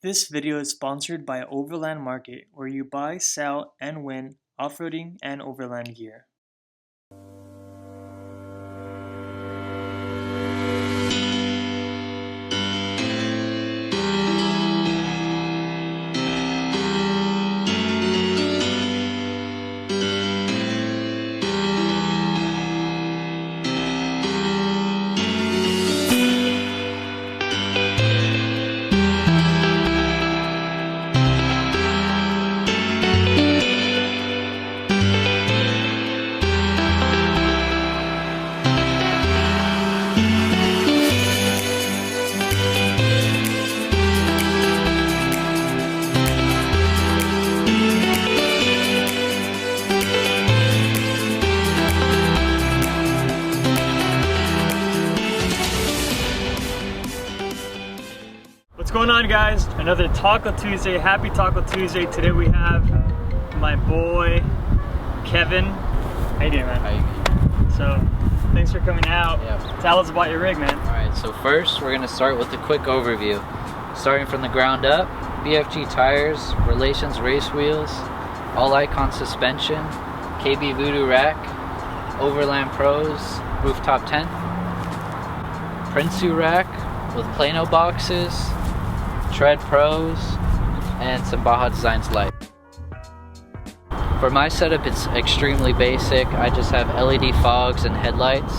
This video is sponsored by Overland Market, where you buy, sell, and win off-roading and overland gear. What's going on, guys? Another Taco Tuesday. Happy Taco Tuesday. Today we have my boy Kevin. How you doing, man? How you doing? So thanks for coming out. Yeah. Tell us about your rig, man. Alright, so first we're gonna start with a quick overview. Starting from the ground up, BFG tires, Relations race wheels, all icon suspension, KB Voodoo rack, Overland Pros rooftop tent, Prinsu rack with Plano boxes, Tread Pros, and some Baja Designs light. For my setup, it's extremely basic. I just have LED fogs and headlights,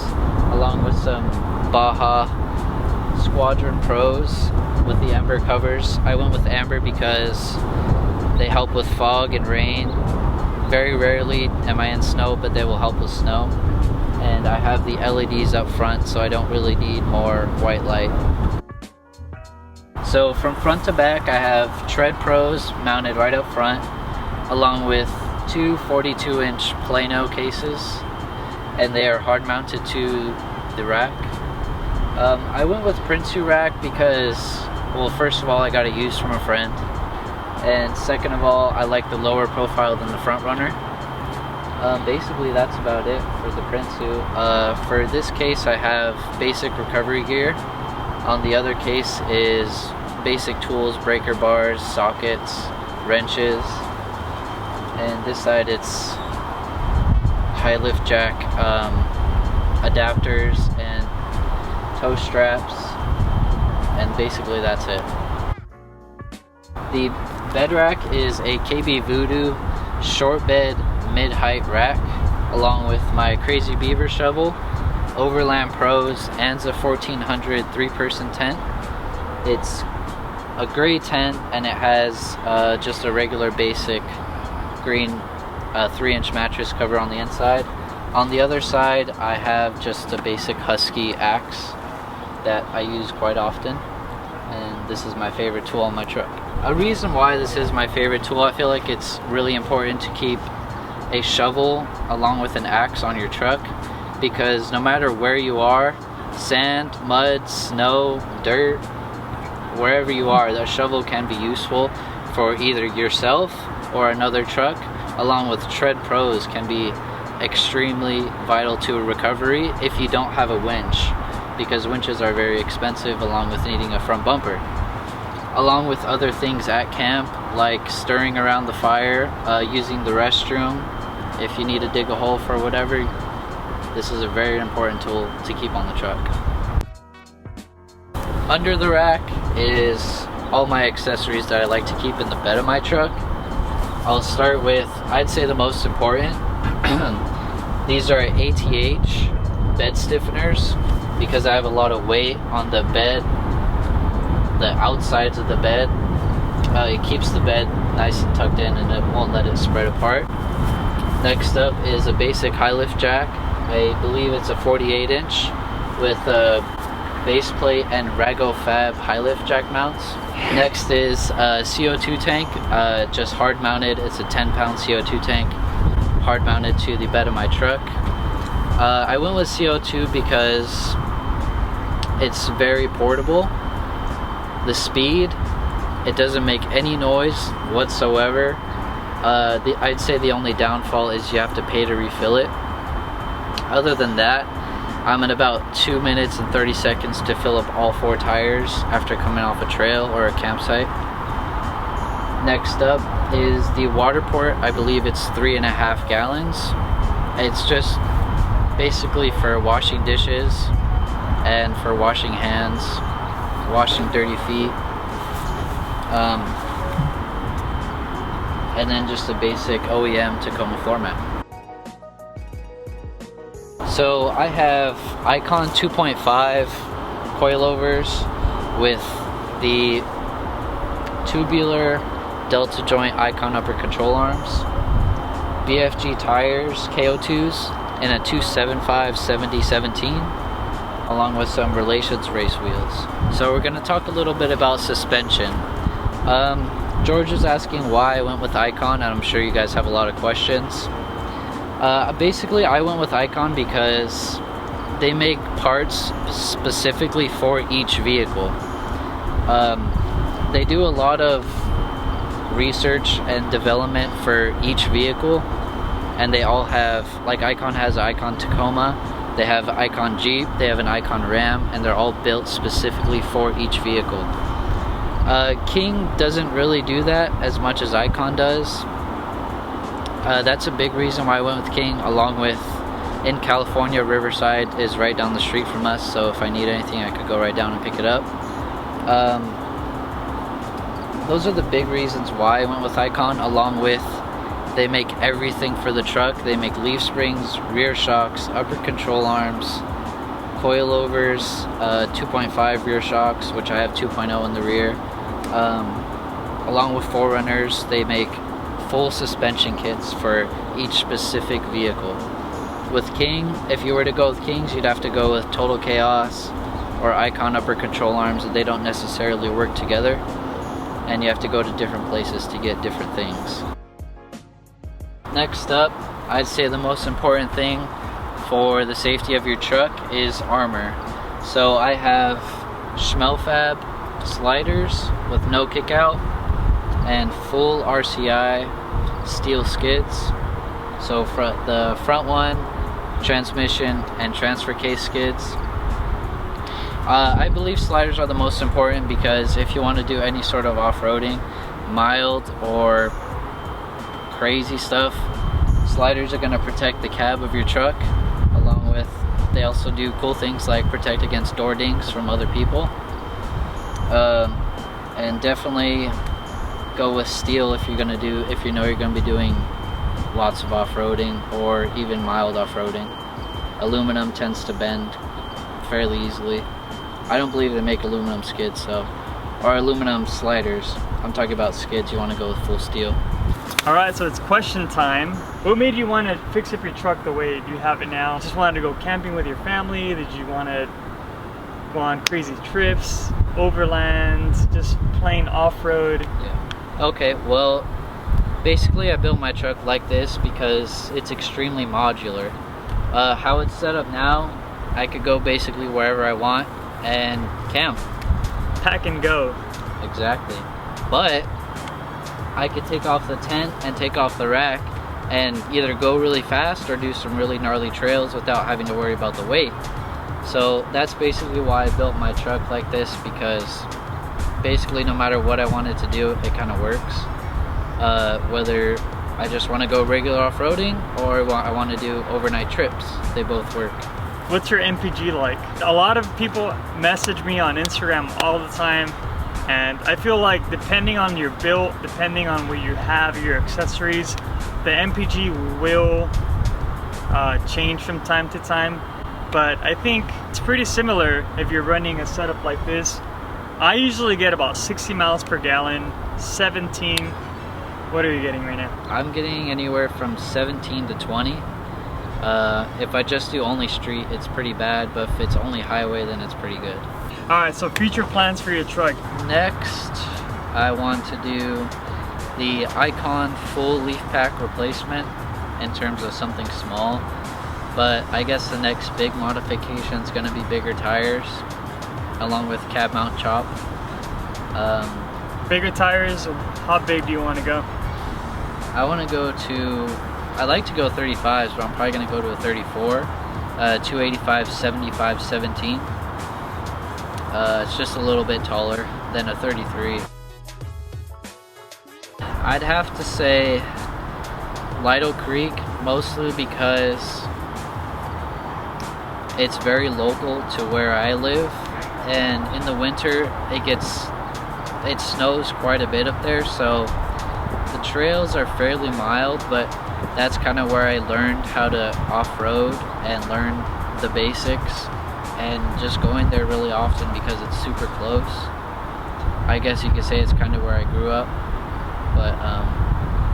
along with some Baja Squadron Pros with the amber covers. I went with amber because they help with fog and rain. Very rarely am I in snow, but they will help with snow. And I have the LEDs up front, so I don't really need more white light. So from front to back, I have Tread Pros mounted right up front, along with two 42-inch Plano cases, and they are hard mounted to the rack. I went with Prinsu rack because, well, first of all, I got it used from a friend, and second of all, I like the lower profile than the front runner. Basically, that's about it for the Prinsu. For this case, I have basic recovery gear. On the other case is basic tools, breaker bars, sockets, wrenches, and this side it's high lift jack adapters and toe straps, and basically that's it. The bed rack is a KB Voodoo short bed mid-height rack, along with my Crazy Beaver shovel, Overland Pros, Anza 1400 3-person tent. It's a gray tent, and it has just a regular basic green 3-inch mattress cover on the inside. On the other side, I have just a basic Husky axe that I use quite often, and this is my favorite tool on my truck. A reason why this is my favorite tool, I feel like it's really important to keep a shovel along with an axe on your truck, because no matter where you are, sand, mud, snow, dirt, wherever you are, that shovel can be useful for either yourself or another truck, along with Tread Pros can be extremely vital to a recovery if you don't have a winch, because winches are very expensive, along with needing a front bumper. Along with other things at camp, like stirring around the fire, using the restroom, if you need to dig a hole for whatever, this is a very important tool to keep on the truck. Under the rack is all my accessories that I like to keep in the bed of my truck. I'll start with, I'd say, the most important. These are ATH bed stiffeners, because I have a lot of weight on the bed, the outsides of the bed. It keeps the bed nice and tucked in, and it won't let it spread apart. Next up is a basic high lift jack. I believe it's a 48-inch with a base plate and Rago Fab high lift jack mounts. Next is a CO2 tank, just hard mounted. It's a 10-pound CO2 tank, hard mounted to the bed of my truck. I went with CO2 because it's very portable. The speed, it doesn't make any noise whatsoever. I'd say the only downfall is you have to pay to refill it. Other than that, I'm in about 2 minutes and 30 seconds to fill up all 4 tires after coming off a trail or a campsite. Next up is the water port. I believe it's 3.5 gallons. It's just basically for washing dishes and for washing hands, washing dirty feet, and then just a basic OEM Tacoma floor mat. So I have Icon 2.5 coilovers with the tubular delta joint Icon upper control arms, BFG tires, KO2s, and a 275/70/17, along with some Relations race wheels. So we're going to talk a little bit about suspension. George is asking why I went with Icon, and I'm sure you guys have a lot of questions. Basically, I went with Icon because they make parts specifically for each vehicle. They do a lot of research and development for each vehicle, and they all have, like Icon has an Icon Tacoma, they have an Icon Jeep, they have an Icon Ram, and they're all built specifically for each vehicle. King doesn't really do that as much as Icon does. That's a big reason why I went with King, along with in California, Riverside is right down the street from us, so if I need anything I could go right down and pick it up. Those are the big reasons why I went with Icon, along with they make everything for the truck. They make leaf springs, rear shocks, upper control arms, coilovers, 2.5 rear shocks, which I have 2.0 in the rear. Along with Forerunners, they make full suspension kits for each specific vehicle. With King, if you were to go with Kings, you'd have to go with Total Chaos or Icon upper control arms, and they don't necessarily work together, and you have to go to different places to get different things. Next up, I'd say the most important thing for the safety of your truck is armor. So I have Schmelfab sliders with no kick out and full RCI steel skids. So the front one, transmission and transfer case skids. I believe sliders are the most important because if you want to do any sort of off-roading, mild or crazy stuff, sliders are going to protect the cab of your truck, along with they also do cool things like protect against door dings from other people. And definitely go with steel if you know you're going to be doing lots of off-roading or even mild off-roading. Aluminum tends to bend fairly easily. I don't believe they make aluminum skids, or aluminum sliders. I'm talking about skids. You want to go with full steel. Alright, so it's question time. What made you want to fix up your truck the way you have it now? Just wanted to go camping with your family? Did you want to go on crazy trips, overland, just plain off-road? Yeah. Okay, well, basically I built my truck like this because it's extremely modular. How it's set up now, I could go basically wherever I want and camp. Pack and go. Exactly. But I could take off the tent and take off the rack and either go really fast or do some really gnarly trails without having to worry about the weight. So that's basically why I built my truck like this, because basically no matter what I wanted to do, it kind of works. Whether I just want to go regular off-roading or I want to do overnight trips, they both work. What's your MPG like? A lot of people message me on Instagram all the time, and I feel like depending on your build, depending on what you have, your accessories, the MPG will change from time to time. But I think it's pretty similar if you're running a setup like this. I usually get about 60 miles per gallon, 17. What are you getting right now? I'm getting anywhere from 17 to 20. If I just do only street, it's pretty bad, but if it's only highway, then it's pretty good. Alright, so future plans for your truck. Next, I want to do the Icon full leaf pack replacement in terms of something small. But I guess the next big modification is going to be bigger tires, along with cab mount chop. Bigger tires, how big do you want to go? I want to go to, I like to go 35s, but I'm probably going to go to a 34, 285/75/17. It's just a little bit taller than a 33. I'd have to say Lido Creek, mostly because it's very local to where I live, and in the winter it snows quite a bit up there, so the trails are fairly mild, but that's kind of where I learned how to off-road and learn the basics, and just going there really often because it's super close. I guess you could say it's kind of where I grew up, but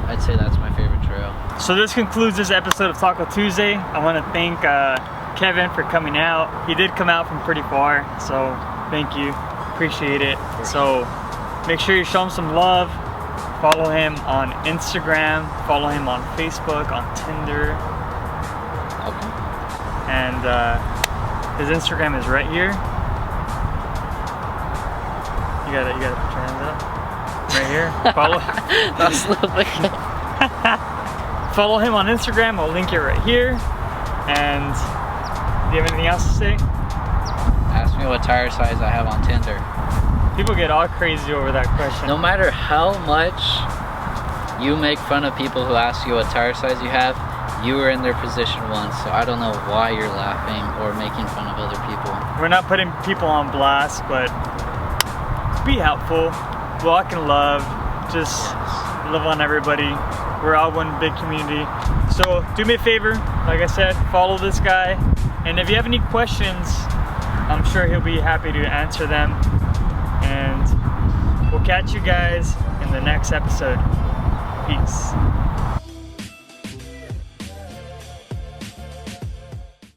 I'd say that's my favorite trail. So this concludes this episode of Taco Tuesday. I want to thank Kevin for coming out. He did come out from pretty far, so thank you. Appreciate it. So make sure you show him some love. Follow him on Instagram. Follow him on Facebook, on Tinder. Okay. And his Instagram is right here. You gotta put your hands up. Right here. Follow. That's a little bit. Follow him on Instagram. I'll link it right here. And do you have anything else to say? Ask me what tire size I have on Tinder. People get all crazy over that question. No matter how much you make fun of people who ask you what tire size you have, you were in their position once, so I don't know why you're laughing or making fun of other people. We're not putting people on blast, but be helpful, walk in love, just love on everybody. We're all one big community. So do me a favor, like I said, follow this guy. And if you have any questions, I'm sure he'll be happy to answer them. And we'll catch you guys in the next episode. Peace.